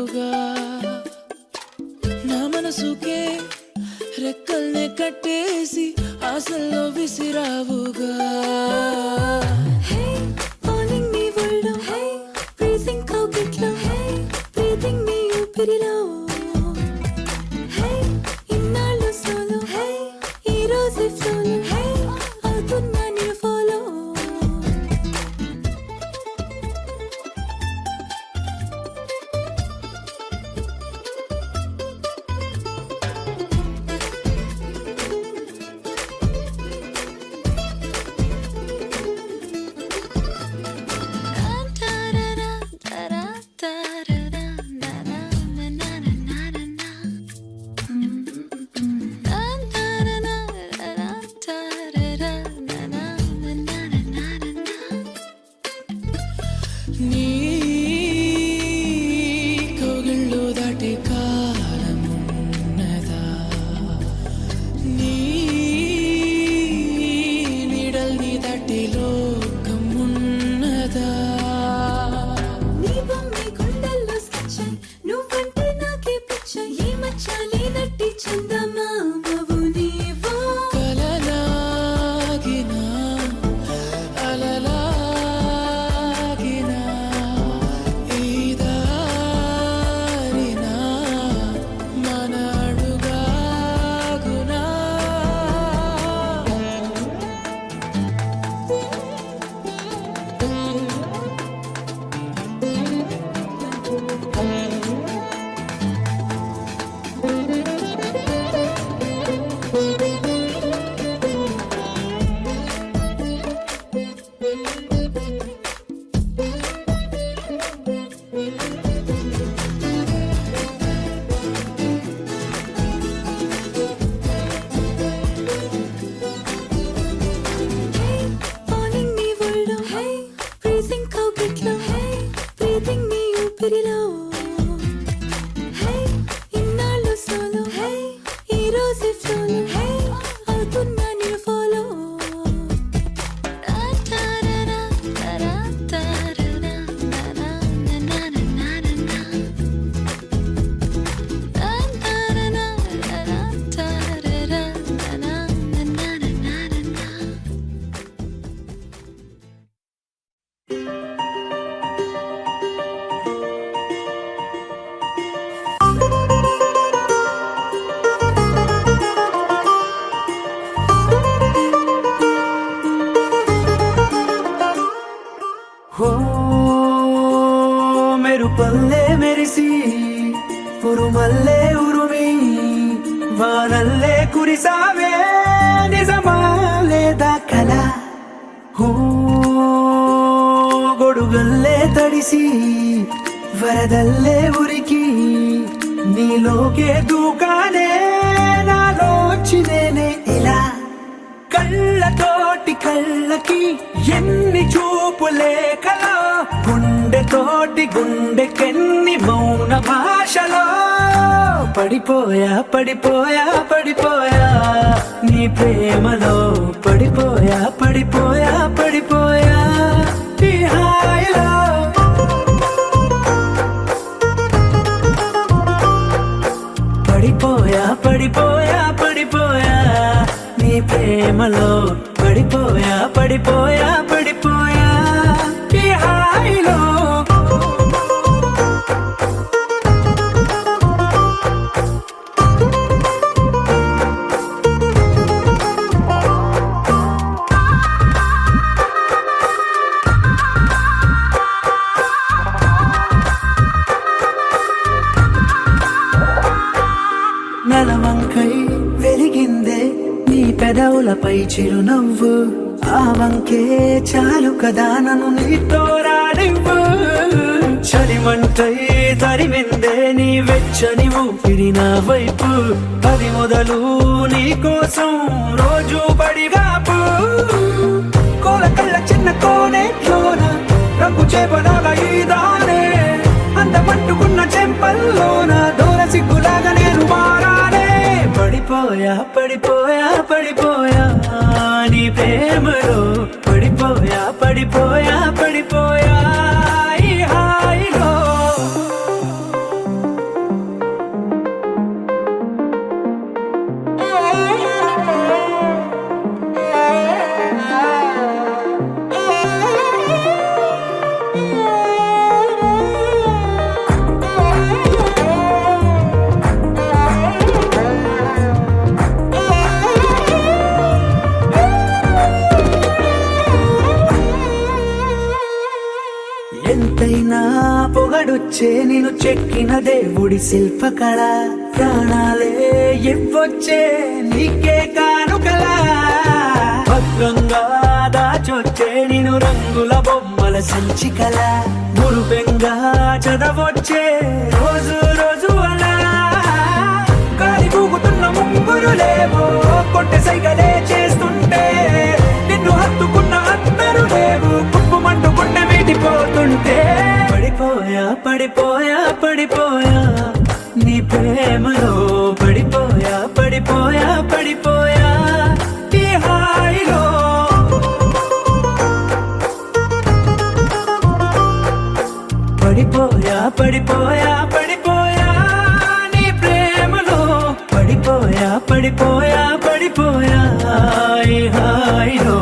విసిరావుగా నా మనసుకే రెక్కల్నే కట్టేసి ఆశల్లో విసిరావుగా నీ కోగిళ్ళు దాటి కాలమున్నదా నీ నీడల్ని దాటి లోకమున్నదా నీ బొమ్మే గుండెల్లో స్కెచ్ నువ్వంటే నాకే పిచ్చ ఈ మచ్చాలి నట్టి చందమామవు నీవో కలలాగినా అలలా మెరుపల్లే మెరిసి ఉరుమల్లే ఉరుమి వానల్లే కురిసావే నిజమా లేదా కల గొడుగల్లే తడిసి వరదల్లే ఉరికి నీలోకే దూకానే నాలోచినేనే ఇలా కళ్ళతోటి కళ్ళకి ఎన్ని చూపులే కలా గుండెతోటి గుండెకెన్ని మౌన భాషలో పడిపోయా పడిపోయా పడిపోయా నీ ప్రేమలో పడిపోయా పడిపోయా పడిపోయా ఈ హాయిలో పడిపోయా పడిపోయా పడిపోయా నీ ప్రేమలో పడిపోయా పడిపోయా పడిపోయా ఈ హాయిలో నెలవంకై వెలిగిందే నీ పెదవులపై చిరునవ్వు ఆ వంకే చాలు కదా నన్ను నీతో రానివ్వు చలిమంటై తరిమిందే నీ వెచ్చని ఊపిరి నా వైపు అది మొదలు నీ కోసం రోజు పడిగాపు కోల కళ్ళ చిన్న కోనేట్లోన రంగు చేపలాగా ఈదానే అంత పట్టుకున్న చెంపల్లోన దూర సిగ్గులాగా నేను మారానే పడిపోయా పడిపోయా పడిపోయా నీ ప్రేమలో పడిపోయా పడిపోయా పడిపోయా ఈ హాయిలో చెక్కిన దేవుడి శిల్పకళ ప్రాణాలే ఇవ్వొచ్చే నీకే కానుకలా భద్రంగా దాచొచ్చే నేను రంగుల బొమ్మల సంచికల మురుపెంగా చదవొచ్చే రోజు రోజు అలా గాలి కూగుతున్న ముంగురు లేవో కొట్టె సైగలే చేస్తుంటే నిన్ను హత్తుకున్న అందరూ లేవు కుప్పుమంటూ గుండె వీటిపోతుంటే పడిపోయా పడిపోయా పడిపోయా నీ ప్రేమలో పడిపోయా పడిపోయా పడిపోయా ఈ హాయిలో పడిపోయా పడిపోయా పడిపోయా నీ ప్రేమలో పడిపోయా పడిపోయా పడిపోయా ఈ హాయిలో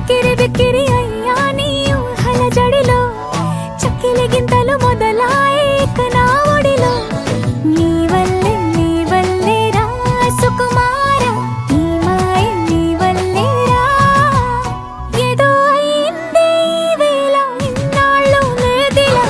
ఉక్కిరి బిక్కిరి అయ్యా నీ ఊహల జడిలో చక్కిలి గింతలు మొదలాయి ఇక నా ఒడిలో నీ వల్లే రా సుకుమార ఈ మాయ నీ వల్లే రా ఏదో అయింది ఈ వేళ ఇన్నాళ్ళు లేదిలా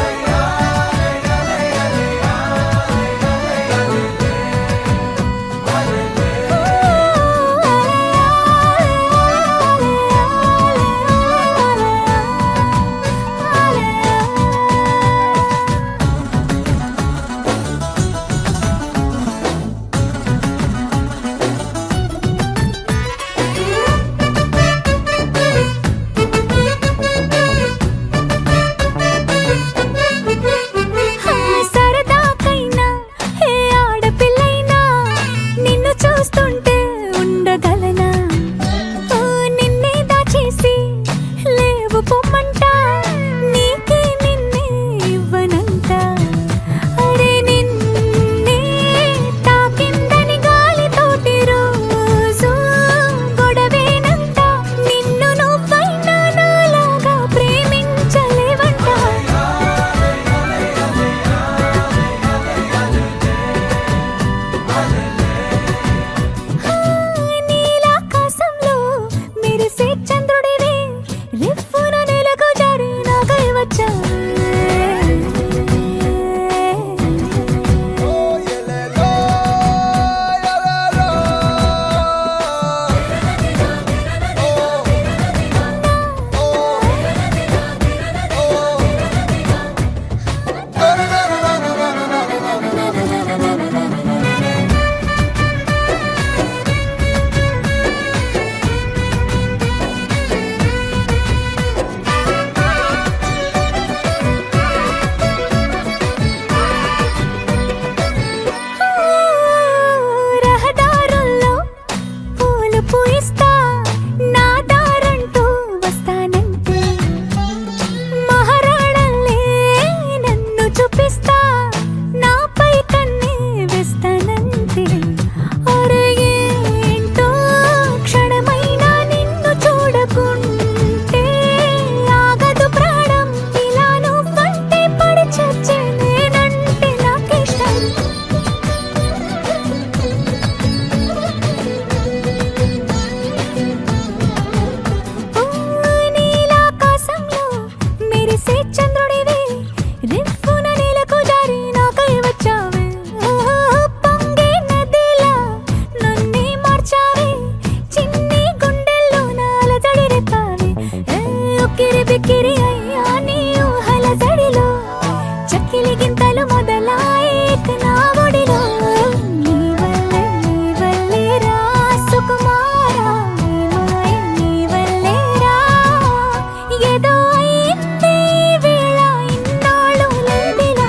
సరదాకైనా ఏ ఆడపిల్లైనా నిన్ను చూస్తుంటే ఉండగలనా ఓ నిన్నే దాచేసి లేవు పొమ్మంట నీకే నిన్నే ఇవ్వనంట అరే నిన్నే తాకిందని గాలితోటి రోజు గొడవేనంట నిన్ను నువ్వైనా నాలాగా ప్రేమించలేవంట నీలాకాశంలో మెరిసే చంద్రుడివే రిఫ్ఫున నెలకు జారి నాకై వచ్చావే రహదారుల్లో పూలు పూయిస్తా నా దారంటూ వస్తానంటే మహారాణల్లే నన్ను చూపిస్తా నాపై కన్నే వేస్తానంటే అరే ఏంటో క్షణమైనా నిన్ను చూడకుంటే ఆగదు ప్రాణం ఇలా నువ్వంటే పడి చచ్చే నేనంటే నాకిష్టం ఓ నీలాకాశంలో మెరిసే చంద్రుడివే రిఫ్ఫున నెలకు జారి నాకై వచ్చావే ఓ పొంగే నదిలా నన్నే మార్చావే చిన్ని గుండెల్లో నాలజడి రేపావే ఉక్కిరి బిక్కిరి అయ్యా నీ ఊహల జడిలో చక్కిలి గింతలు మొదలాయి ఇక నా ఒడిలో నీ వల్లే రా సుకుమార ఈ మాయ నీ వల్లే రా ఏదో అయింది ఈ వేళ ఇన్నాళ్ళు లేదిలా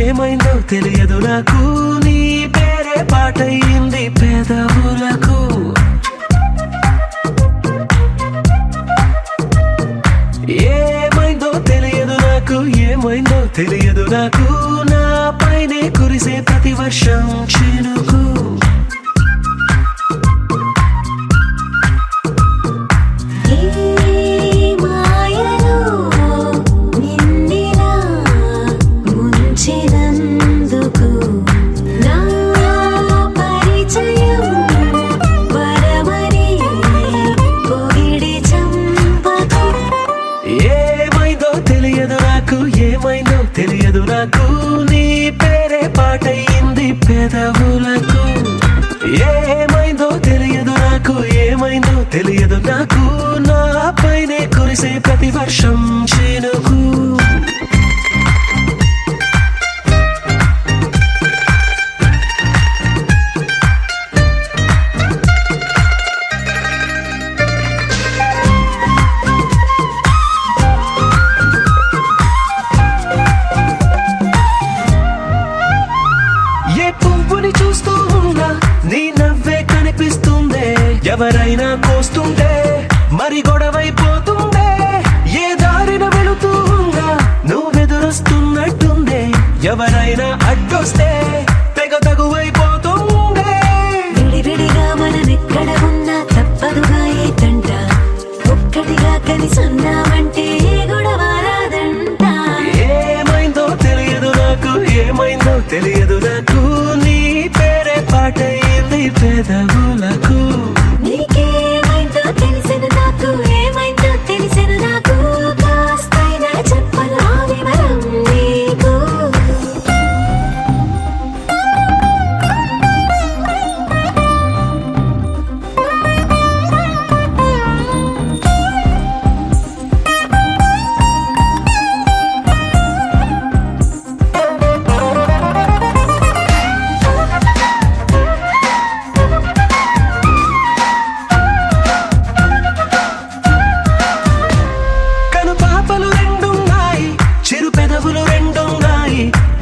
ఏమైందో తెలియదు నాకు నీ పేరే పాటయింది పెదవులకు ఏమైందో తెలియదు నాకు నా పైనే కురిసే ప్రతి వర్షం చినుకు తెలియదు నాకు నీ పేరే పాటయింది పెదవులకు ఏమైందో తెలియదు ఏమైందో తెలియదు నాకు నా పైనే కురిసే ప్రతి వర్షం చినుకు చూస్తూ ఉన్నా నీ నవ్వే కనిపిస్తుందే ఎవరైనా కోస్తుంటే మరి గొడవైపోతుందే ఏ దారిన వెళుతూ ఉన్నా నువ్వెదురొస్తున్నట్టుందే ఎవరైనా అడ్డొస్తే తెగ తగువైపోతుందే విడివిడిగా మనమెక్కడ ఉన్నా తప్పదుగా ఈ తంట ఒక్కటిగా కలిసున్నామంటే గొడవ రాదంట ఏమైందో తెలియదు నాకు ఏమైందో తెలియదు నాకు పాటయింది పెదవులకు నీకేమైందో తెలిసెను నాకు ఏమైందో తెలిసెను నాకు కాస్తైనా చెప్పను ఆ వివరం నీకు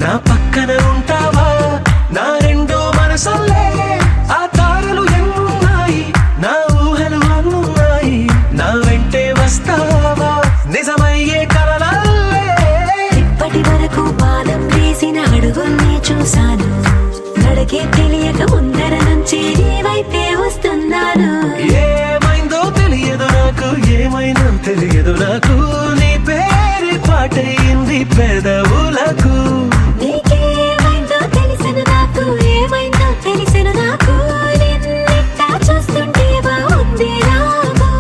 నా పక్కన ఉంటావా నా రెండో మనసల్లే ఆ తారలు ఎన్నున్నాయి నా ఊహలు అన్నున్నాయి నా వెంటే వస్తావా నిజమయ్యే కలలల్లే ఇప్పటి వరకు పాదం వేసిన అడుగుల్ని చూశాను నడకే తెలియక ముందర నుంచి నీ వైపే వస్తున్నాను ఏమైందో తెలియదు నాకు ఏమైందో తెలియదు నాకు నీ పేరు పాటయింది పెదవులకు నీకేమైందో తెలిసెను నాకు ఏమైందో తెలిసెను నాకు నిన్నెట్టా చూస్తుంటే బాగుంది నాకు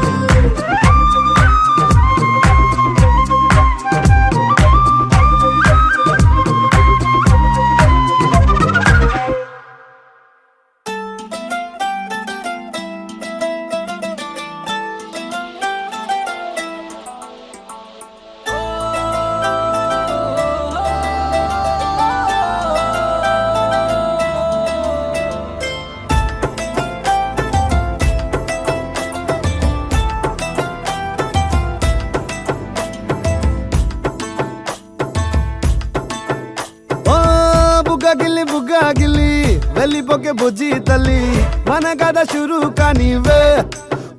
బుగ్గాగిల్లి వెళ్ళిపోకే బుజ్జి తల్లి మన కథ షురు కానివే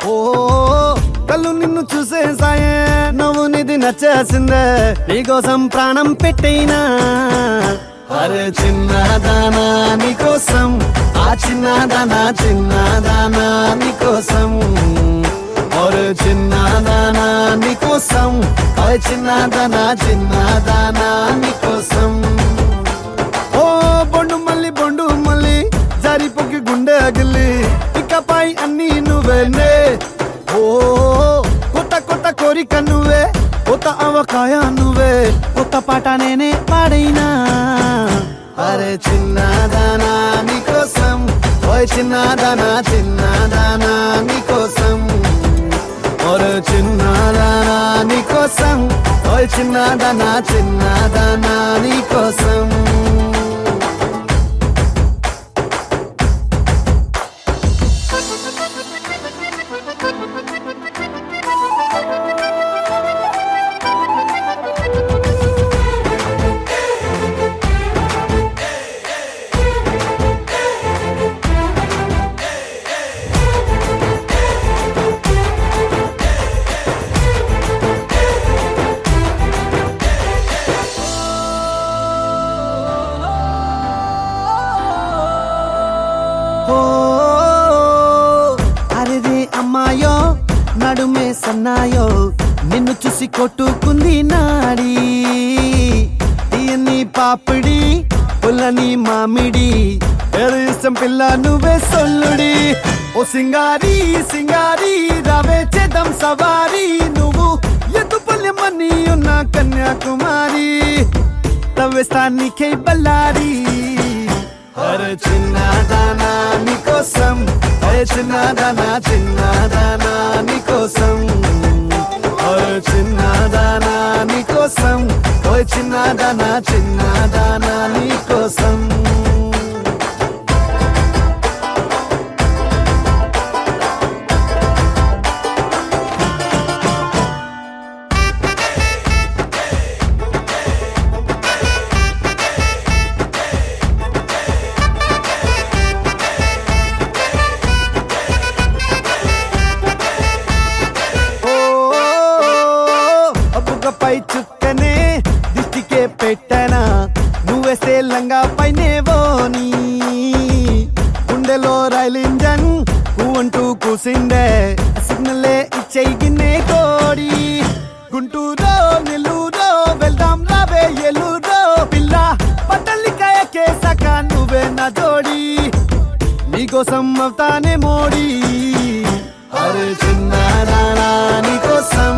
ఓ కళ్ళు నిన్ను చూసేసాయే నువ్వు నిధి నచ్చేసిందే నీకోసం ప్రాణం పెట్టైనా అరే చిన్నదానా నీకోసం ఆ చిన్నదానా నీకోసం ఒరే చిన్నదానా నీకోసం ఓ చిన్నదానా నీకోసం బొండు మళ్ళీ జారిపోకి గుండె అగిలి ఇకపై అన్ని నువ్వేనే ఓ కొత్త కోరిక నువ్వే కొత్త అవకాయ నువ్వే కొత్త పాట నేనే పాడైనా అరే చిన్నదానా నీకోసం ఓయ్ చిన్నదానా నీకోసం ఒరే చిన్నదానా నీకోసం ఓయ్ చిన్నదానా నీకోసం నడుమే సన్నాయో నిన్ను చూసి కొట్టుకుంది నాడి తీయని పాపిడి పుల్లని మామిడి ఏడు ఇష్టం పిల్ల నువ్వే సొల్లుడి ఓ సింగారి రావే చేద్దాం సవారి నువ్వు ఎద్దు పల్లెమని ఉన్న కన్యాకుమారి తవ్వేస్తానికై బల్లారి అరే చిన్నదానా నీకోసం ఓయ్ చిన్నదానా చిన్నదానా నీకోసం ఓయ్ చిన్నదానా నీకోసం ఓయ్ చిన్నదానా చిన్నదానా నీకోసం పై చుక్కనే దిష్టికే పెట్టనా నువ్వేస్తే లంగా పైనేవోని గుండెలో రైలు ఇంజన్ అంటూ కూసిందే సిగ్నలే ఇచ్చేయి గిన్నే కోడి గుంటూరో నెల్లూరో వెళ్దాం రావే ఎల్లూరో పిల్ల పట్టలికాయ కేసాక నువ్వే నా జోడి నీకోసం అవుతానే మోడీ అరే చిన్నదానా నీకోసం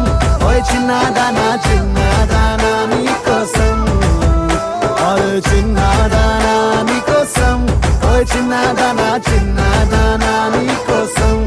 ఓయ్ చిన్నదానా చిన్నదానా నీకోసం ఓయ్ చిన్నదానా నీకోసం ఓయ్ చిన్నదానా చిన్నదానా నీకోసం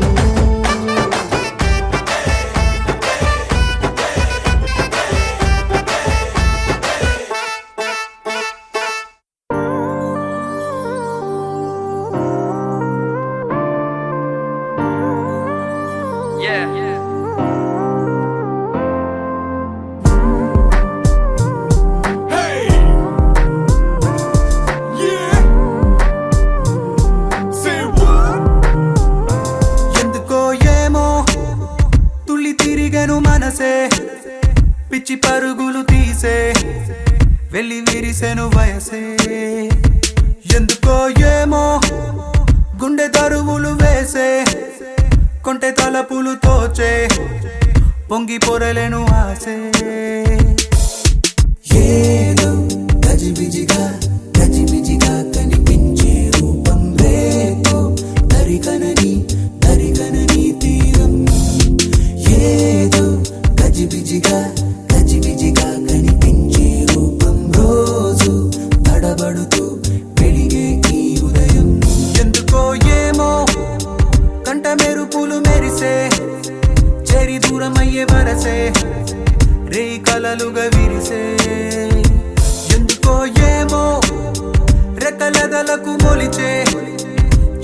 పిచ్చి పరుగులు తీసే వెళ్ళి విరిసెను వయసే ఎందుకో ఏమో గుండె దరువులు వేసే కొంటె తలపులు తోచే పొంగి పొరలేను ఆసే ఏదో గజిబిజిగా గజిబిజిగా కనిపించే రూపం రేపో దరికనని దరికనని తీరం ఏదో గజిబిజిగా గజిబిజిగా కనిపించే రూపం రోజు తడబడుతూ వెలిగే ఈ ఉదయం ఎందుకో ఏమో కంట మెరుపులు మెరిసే చెరి దూరమయ్యే వరసే రే కలలుగా విరిసే ఎందుకో ఏమో రెక్కలదలకు మొలిచే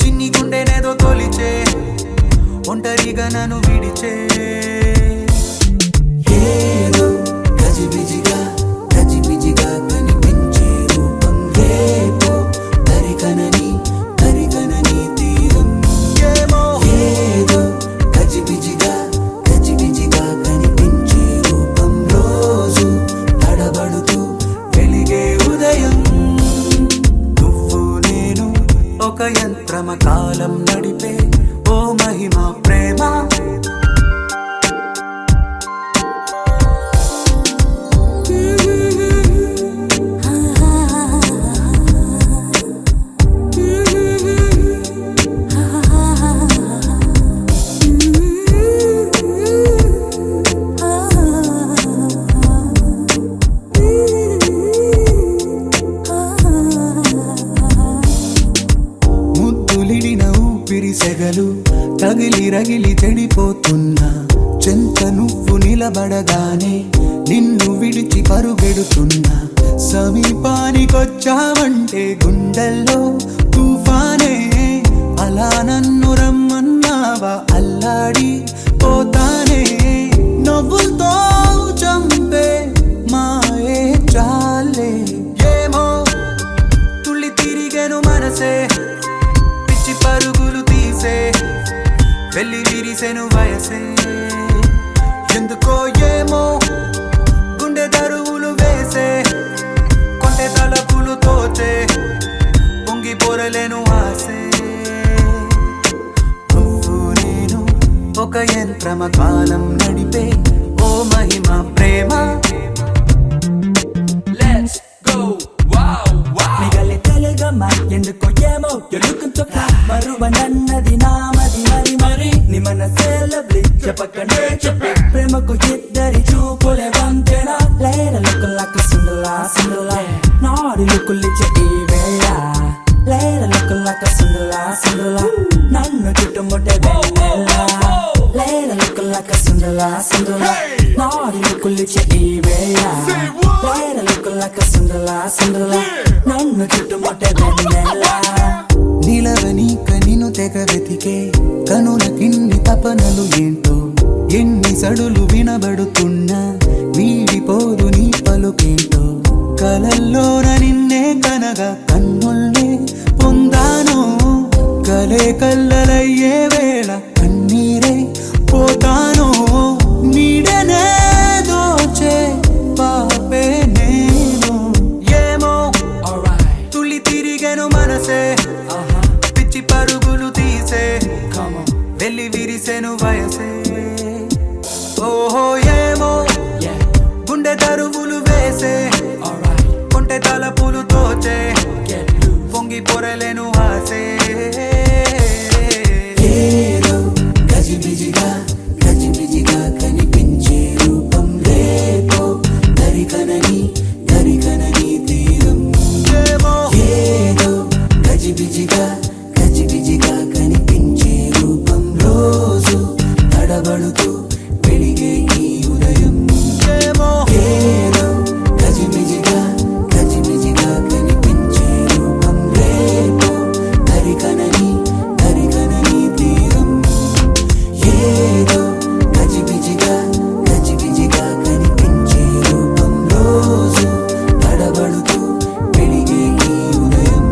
చిన్ని గుండెనేదో తొలిచే ఒంటరిగా నన్ను విడిచే ఏదో గజిబిజిగా గజిబిజిగా కనిపించే రూపం రేపో దరికనని దరికనని తీరం ఏమో ఏదో గజిబిజిగా గజిబిజిగా కనిపించే రూపం రోజు తడబడుతూ వెలిగే ఉదయం నువ్వు నేను ఒక యంత్రమ కాలం నడిపే ఓ మహిమ ప్రేమ సెగలు తగిలి రగిలి చెడిపోతున్నా చెంత నువ్వు నిలబడగానే నిన్ను విడిచి పరుగెడుతున్నా సమీపానికొచ్చావంటే గుండెల్లో తుఫానే అలా నన్ను రమ్మన్నావా అల్లాడి పోతానే నవ్వులతో చంపే మాయే చాలే ఏమో తుళ్ళి తిరిగెను మనసే పిచ్చి పరుగులు తీసే వెళ్ళి విరిసెను వయసే ఎందుకో ఏమో గుండె దరువులు వేసే కొంటె తలపులు తోచే పొంగి పొరలేను ఆసే నువ్వు నేను ఒక యంత్రమ కాలం నడిపే ఓ మహిమ ప్రేమ ఎందుకో ఏమో ఎలుకుంటూ మరువ నన్నది నామది మరి మరి నీ మనసే లవ్లీ చెప్పకనే చెప్పి ప్రేమకు ఇద్దరి చూపులే వంతెన లేర లుక్కులకు సుందలా సుందలా నాడి లుక్కులిచ్చే ఈ వేళ లేర లుక్కులకు సుందలా సుందలా నన్ను చుట్టుము పిలిచే ఈ వేళ Later looking like a Cinderella నన్ను చుట్టుముట్టే వెన్నెల నీలవని కనిను తెగ వెతికే కనుల కిన్ని తపనలు ఏంటో ఎన్ని సడులు వినబడుతున్నా వీడిపోదు నీ పలుకేంటో కలల్లోన నిన్నే కనగా కన్నుల్నే పొందాను కలే కల్లలయ్యే వేళ కన్నీరే పోతాను నీడనే దోచే పాపే నేను ఏమో తుళ్ళి తిరిగెను మనసే పిచ్చి పరుగులు తీసే వెళ్ళి విరిసెను వయసే ఓహో ఏమో గుండె దరువులు వేసే కొంటె తలపులు తోచే పొంగి పొరలేను ఆసే ఏదో గజిబిజిగా కనిపించే రూపం రేపో దరికనని తీరం ఏదో గజిబిజిగా కనిపించే రూపం రోజు తడబడుతూ వెలిగే ఈ ఉదయం ఏదో గజిబిజిగా కనిపించే రూపం రేపో దరికనని తీరం ఏదో గజిబిజిగా కనిపించే రూపం రోజు తడబడుతూ వెలిగే ఈ ఉదయం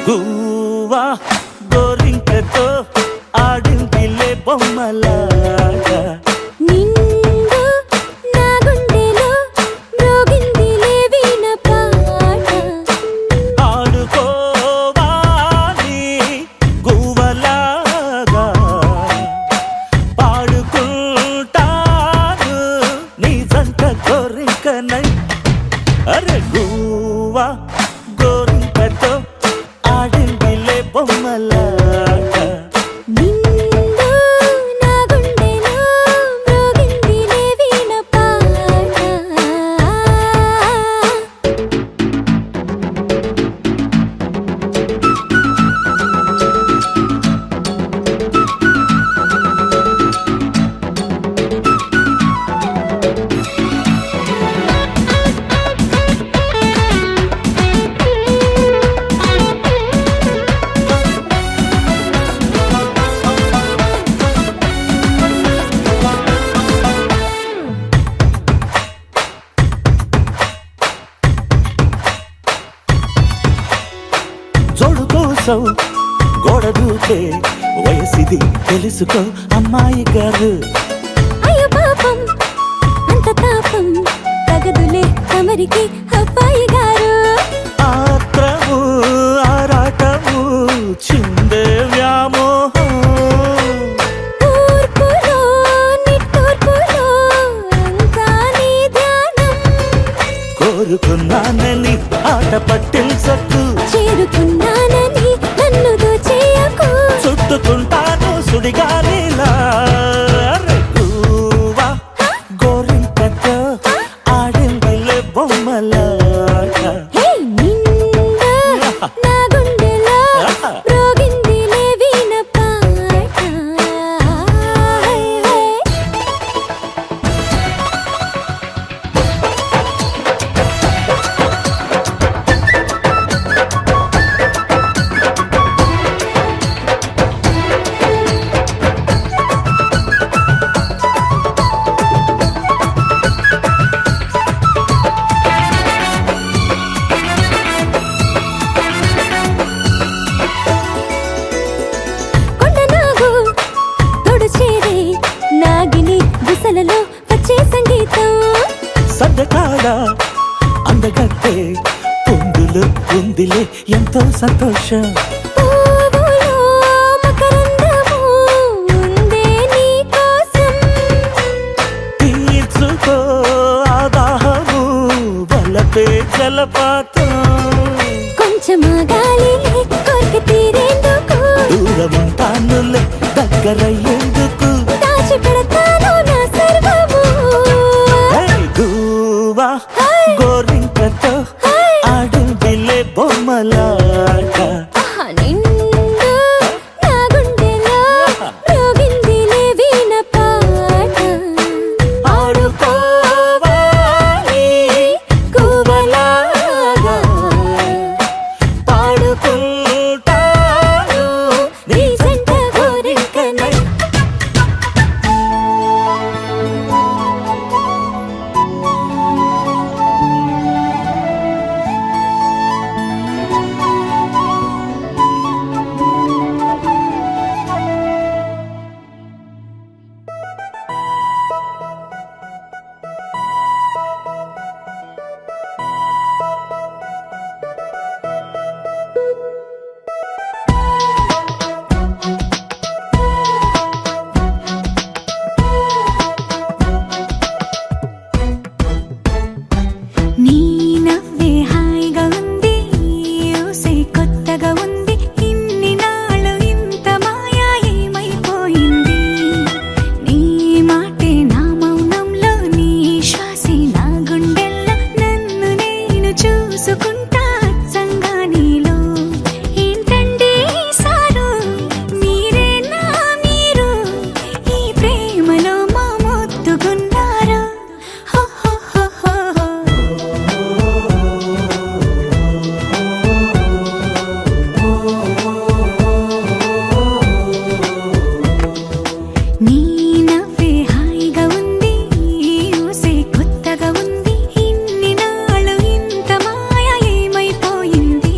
గువ్వా గోరింకతో ఆడిందిలే బొమ్మలాగా నిండు నా గుండెలో మ్రోగిందిలే వీణ పాట ఆడుకోవాలి గువ్వలాగా పాడుకుంటాను నీ జంట గోరింకనై అరే గువ్వా గోరింకతో ఆడిందిలే బొమ్మలాగా నిండు నా గుండెలో మ్రోగిందిలే వీణ పాట జోడు కోసం గోడ దూకే వయసిది తెలుసుకో అమ్మాయి గారు అయ్యో పాపం అంత తాపం తగదులే తమరికి అబ్బాయి గారు ఆత్రము ఆరాటము చిందే వ్యామోహం తూర్పులో నిట్టూర్పులో అంతా నీ ధ్యానం కోరుకున్నానని ఆట పట్టించకు చేరుకున్నానని నన్ను దోచేయకు చుట్టుకుంటాను సుడిగాలిలా అరే గువ్వా గోరింకతో ఆడిందిలే బొమ్మలాగా హే నిండు నా గుండెలో మ్రోగిందిలే వీణ పాట హే హే కొండనాగు తోడు చేరే నాగిని గుసలలో వచ్చే సంగీతం సద్దకాడ అందగత్తే పొందులో ఉందిలే ఎంతో సంతోషం. పువ్వులో మకరందము ఉందే నీ కోసం. తీర్చుకో ఆదాహము వలపే జలపాతం. కొంచెం గాలిలే కోరిక తీరేందుకు దూరమంటానులే దగ్గరయ్యేందుకు. దాచి పెడతాను నా సర్వము. గువ్వా గోరింకతో ఆడుందిలే బొమ్మలాట. నిండు నా గుండెలో మ్రోగిందిలే వీణ పాట. ఆడుకోవాలి గువ్వలాగా పాడుకుంటాను నీ జంట గోరింకనై. నీ నవ్వే హాయిగా ఉంది, ఊసే కొత్తగా ఉంది. ఇన్ని నాళ్ళు ఇంత మాయా ఏమైపోయింది? నీ మాటే నా మౌనంలో, నీ శ్వాసే నా గుండెల్లో. నన్ను నేను చూసుకుంటా అచ్చంగా నీలో. ఏంటండి సారు మీరే నా మీరు, ఈ ప్రేమలో మా మొత్తుకున్నారు. హో హో హో హో హో. నీ నవ్వే హాయిగా ఉంది, ఊసే కొత్తగా ఉంది. ఇన్ని నాళ్ళు ఇంత మాయ ఏమైపోయింది?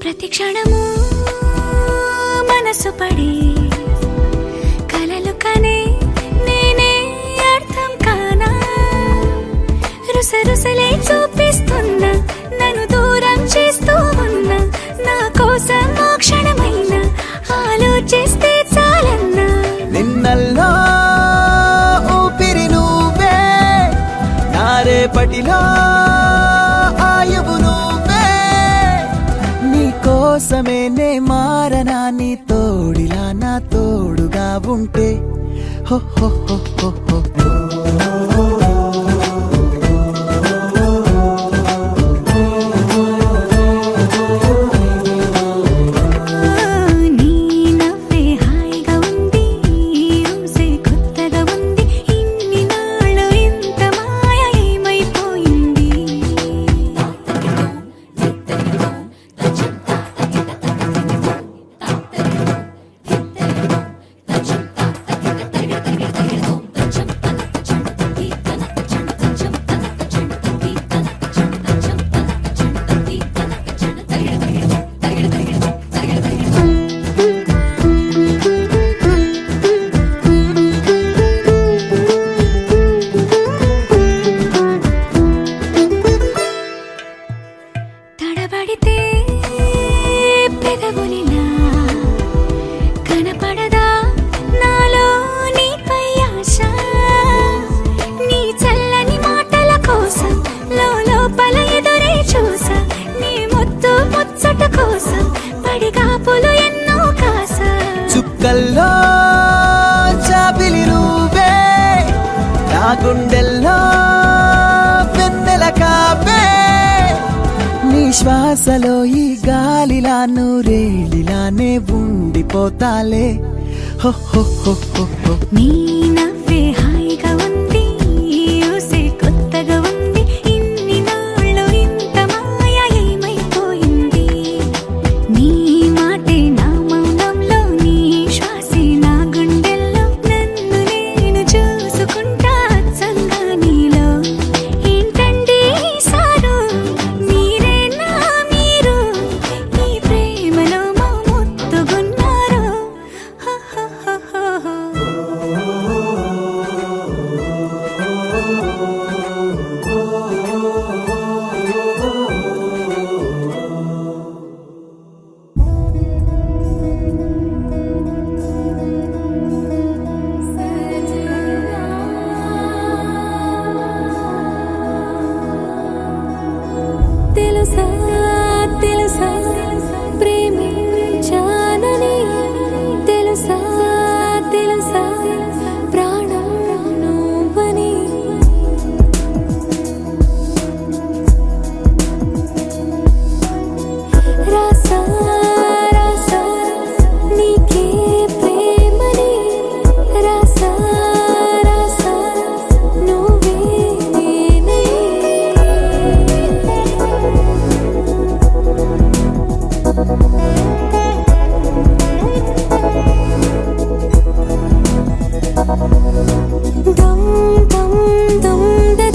ప్రతి క్షణము మనసు పడి కలలు కనే నేనే అర్థం కానా? రుసరుసలే చూపిస్తున్నా, నన్ను దూరం చేస్తూ ఉన్నా. నా కోసం ఆ క్షణమైన ఆలోచిస్తే చాలన్నా. నిన్నల్లో ఊపిరి నువ్వే, నా రేపటిలో ఆయువు నువ్వే. నీ కోసమే నే మారనా, నీ తోడిలా నా తోడుగా ఉంటే. హో హో హో హో హో. నీ నవ్వే హాయిగా ఉంది, ఊసే కొత్తగా ఉంది. ఇన్ని నాళ్ళు ఇంత మాయ ఏమైపోయింది? తడబడితే పెదవులిలా కనపడదా నాలో నీపై ఆశ? నీ చల్లని మాటల కోసం లోపల ఎదురే చూసా. నీ ముద్దు ముచ్చట కోసం పడిగాపులు ఎన్నో కాసా. చుక్కల్లో చాపిలి నువ్వే, నా గుండెల్లో వెన్నెల కాపే. నీ శ్వాసలో ఈ గాలిలా నూరేలిలానే ఉండిపోతాలే. హో హో హో హో హో. నీ నవ్వే హాయిగా ఉంది, ఊసే కొత్తగా ఉంది. ఇన్ని నాళ్ళు తెలుసా తెలుసా ప్రేమించానని తెలుసా తెలుసా ప్రాణం నువ్వని రాసా రాసా నీకే ప్రేమని రాసా రాసా నువ్వే నేనని దమ్ దమ్ దమ్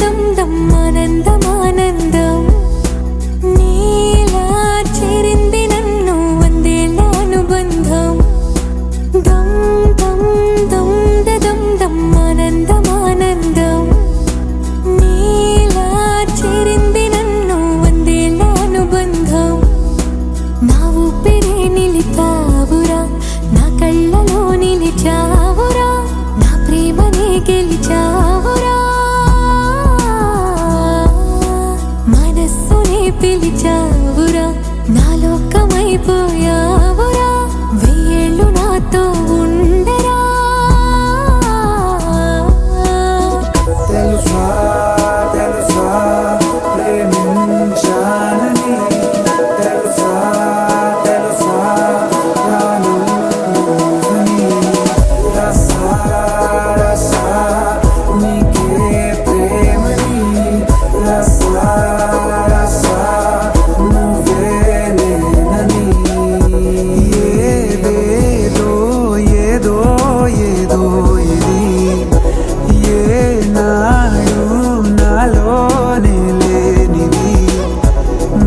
దమ్ దమ్ ఆనందం ఆనందం నీలా చేరింది నన్ను వందేళ్ళ అనుబంధం దమ్ దమ్ దమ్ దమ్ దమ్ ఆనందం ఆనందం నీలా చేరింది నన్ను వందేళ్ళ అనుబంధం నా ఊపిరే నిలిపావురా నా కళ్ళలో నిలిచావురా నా ప్రేమనే గెలిచావురా మనస్సునే పిలిచావురా నా లోకమైపోయావురా వెయ్యేళ్ళు నాతో ఉండరా తెలుసా తెలుసా ప్రేమించానని తెలుసా తెలుసా ప్రాణం నువ్వని రసా రసా నీకే ప్రేమని రసా రసా నువ్వే నేనని ఏదేదో ఏదో ఏదో ఇది ఏనాడు నాలోనే లేనిది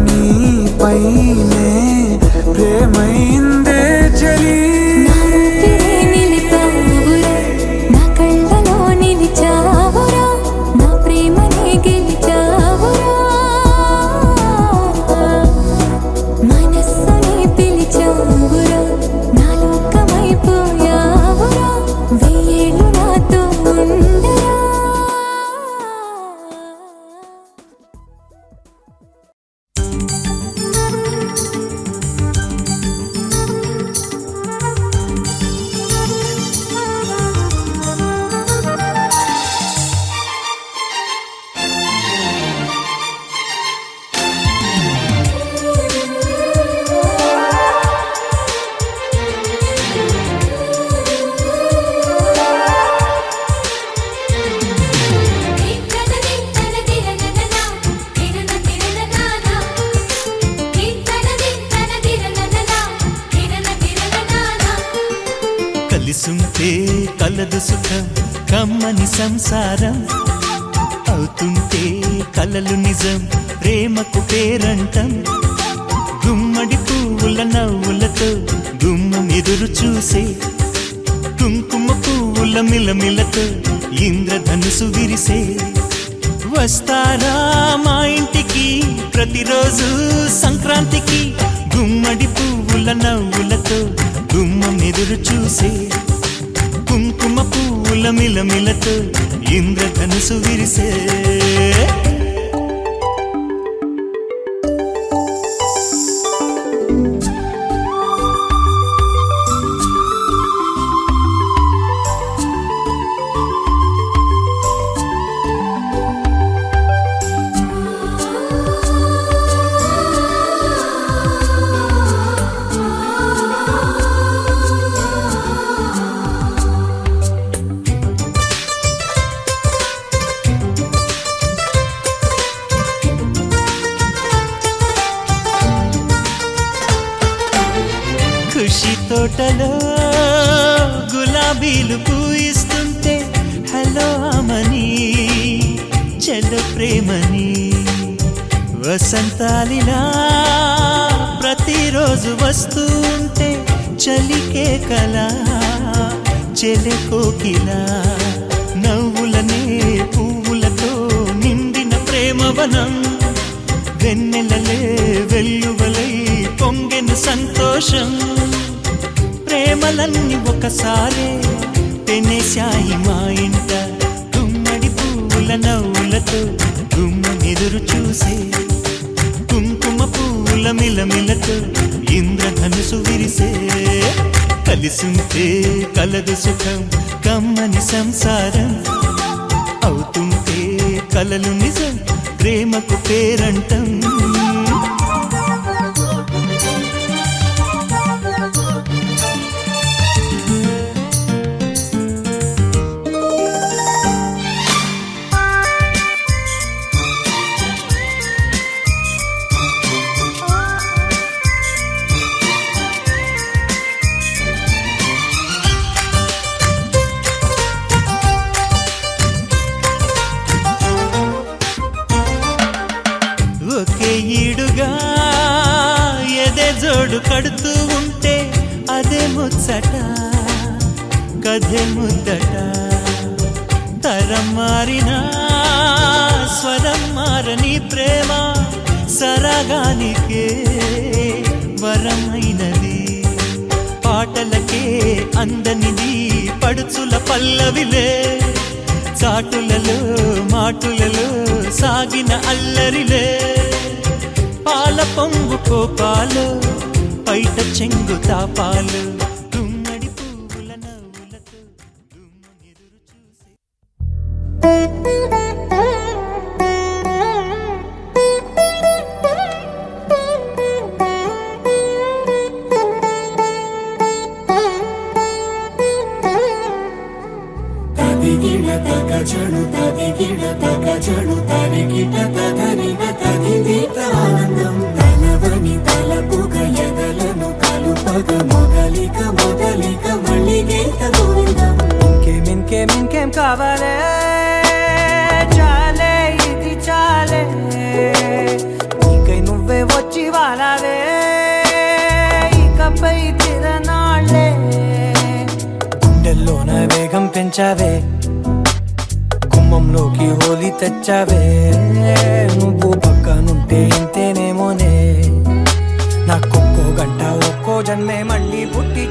నీపైనే ప్రేమైందే చలి నా ఊపిరే నిలిపావురా నా కళ్ళలో నిలిచావురా నా ప్రేమనే గెలిచావురా మనస్సునే పిలిచావురా నా లోకమైపోయావురా వెయ్యేళ్ళు నాతో ఉండరా కలిసుంటే కలదు సుఖం కమ్మని సంసారం అవుతుంటే కలలు నిజం ప్రేమకు పేరంటం గుమ్మడి పువ్వుల నవ్వులతో గుమ్మం ఎదురు చూసే కుంకుమ పువ్వుల మిలమిలతో ఇంద్రధనుసు విరిసే వస్తారా మా ఇంటికి ప్రతిరోజు సంక్రాంతికి గుమ్మడి పువ్వుల నవ్వులతో గుమ్మం ఎదురు చూసే కుంకుమ పువ్వుల మిలమిలతో ఇంద్రధనుసు విరిసే ఖుషి తోటలో గులాబీలు పూయిస్తుంటే హలో అమని చెల్ల ప్రేమని వసంతాలిలా ప్రతిరోజు వస్తుంటే చలికే కలా చెలె కోకిలా నవ్వులనే పువ్వులతో యవ్వనం వెన్నెలలే వెల్లువలై పొంగెను సంతోషం ప్రేమలన్నీ ఒకసారే పెనేశాయి మా ఇంట గుమ్మడి పువ్వుల నవ్వులతో గుమ్మనెదురు చూసే కుంకుమ పువ్వుల మిలమిలతో ఇంద్రధనుసు విరిసే కలిసుంటే కలదు సుఖం కమ్మని సంసారం అవుతుంటే కలలు నిజం ప్రేమకు పేరంటం ఒకే ఈడుగా ఎదే జోడు కడుతూ ఉంటే అదే ముచ్చట కథే ముద్దట తరం మారినా స్వరం మారని ప్రేమ సరగానికే వరమైనది పాటలకే అందనిది పడుచుల పల్లవిలే చాటులలో మాటులలో సాగిన అల్లరిలే పాల పొంగు కోపాలు పైట చెంగు తాపాలు గుమ్మడి పువ్వుల నవ్వులతో గుమ్మనెదురు చూసే తదిగిడ తగ చెడు తదిగిడ తగ చెడు తరిగిట తగరిన తదిదీత ఆనందం తలవని తలపుగ ఎదలను కలుపగ మొదలిక మొదలిక మళ్ళీ గీత గోవిందం ఇంకేం కావాలే చాలే ఇది చాలే నీకై నువ్వే వచ్చి వాలావే ఇకపై తిరనాళ్ళే గుండెల్లోన వేగం పెంచావే గుమ్మంలోకి హోలీ తెచ్చావే నువ్వు పక్కనుంటే ఇంతేనేమోనే నాకొక్కో గంట ఒక్కో జన్మే మళ్ళీ పుట్టి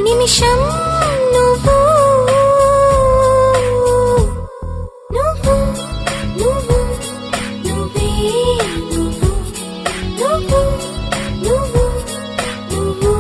నిమిషం నువ్వు నువ్వు నువ్వు నువ్వే నువ్వు నువ్వు నువ్వు నువ్వు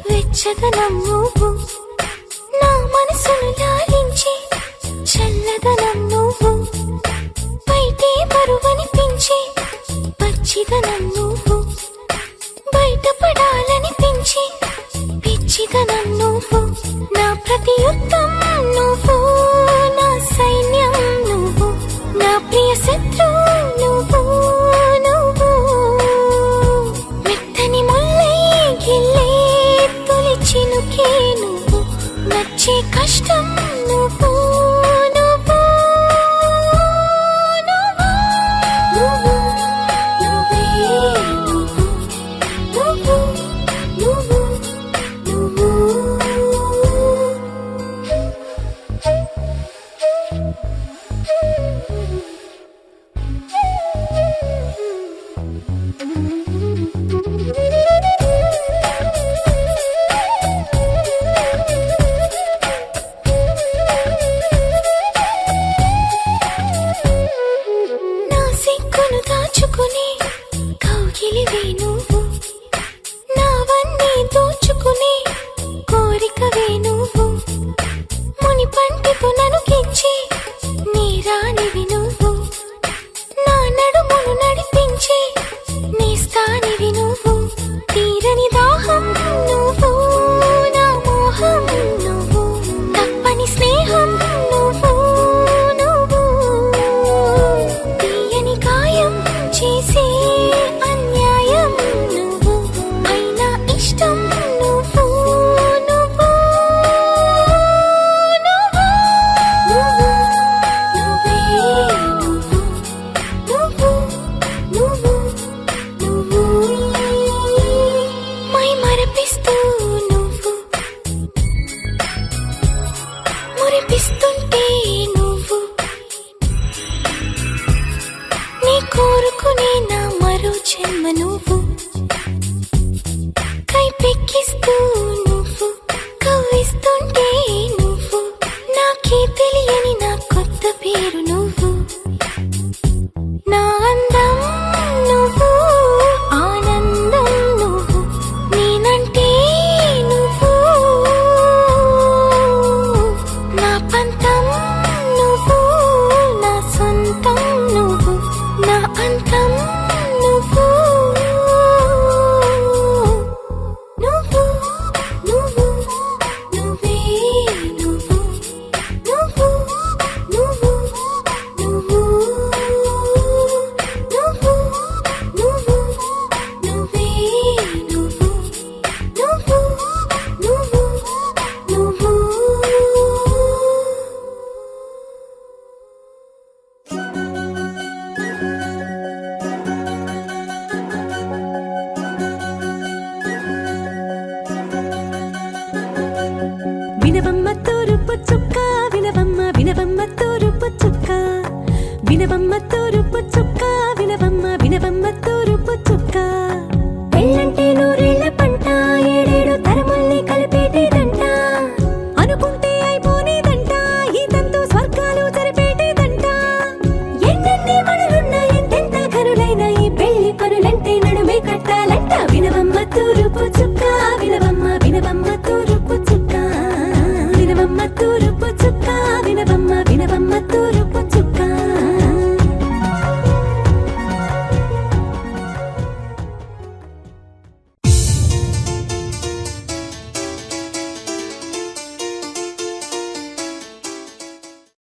వెచ్చదనం నువ్వు నా మనసును లాలించి చల్లదనం నువ్వు, బయటే బరువనిపించి పచ్చిదనం నువ్వు, బయటపడాలనిపించి పిచ్చిదనం నువ్వు, నా ప్రతి యుద్ధం నువ్వు, నా సైన్యం నువ్వు, నా ప్రియ శత్రువు నువ్వు, నువ్వు మెత్తని ముల్లై గిల్లే తొలి చినుకే నువ్వు, నచ్చే కష్టం నువ్వు, నువ్వు, నువ్వు, నువ్వు, నువ్వే నువ్వు, నువ్వు, నువ్వు, నా సిగ్గును దాచుకుని కౌగిలివే నువ్వు, నావన్నీ దోచుకుని కోరికవే నువ్వు, ముని పంటితో ననుకించి నీ రాణివి నువ్వు, నా నడుమును నడిపించి నీ స్థానివి నువ్వు, తీరని దాహం నువ్వు, నా మోహం నువ్వు, తప్పని స్నేహం నువ్వు, నువ్వు తీయని గాయం చేసే అన్యాయం నువ్వు, అయినా ఇష్టం నువ్వు, నువ్వు, నువ్వు, నువ్వు, నువ్వే నువ్వు, నువ్వు, నువ్వు, మై మరపిస్తూ నువ్వు, మురిపిస్తుంటే నువ్వు, నీ కోరుకునే నా మరో జన్మ నువ్వు, కైపెక్కిస్తూ నువ్వు, కవ్విస్తుంటే నువ్వు, నాకే తెలియని నా కొత్త పేరు నువ్వు, నా అందం నువ్వు, ఆనందం నువ్వు, నేనంటే నువ్వు, నా పంతం నువ్వు, నా సొంతం నువ్వు, నా అంతం నువ్వు, నువ్వు, నువ్వు, నువ్వే నువ్వు, నువ్వు, నువ్వు, నువ్వు, నువ్వు, నువ్వు, నువ్వే నువ్వు, నువ్వు, నువ్వు, నువ్వు. వినవమ్మ తూరుపు చుక్క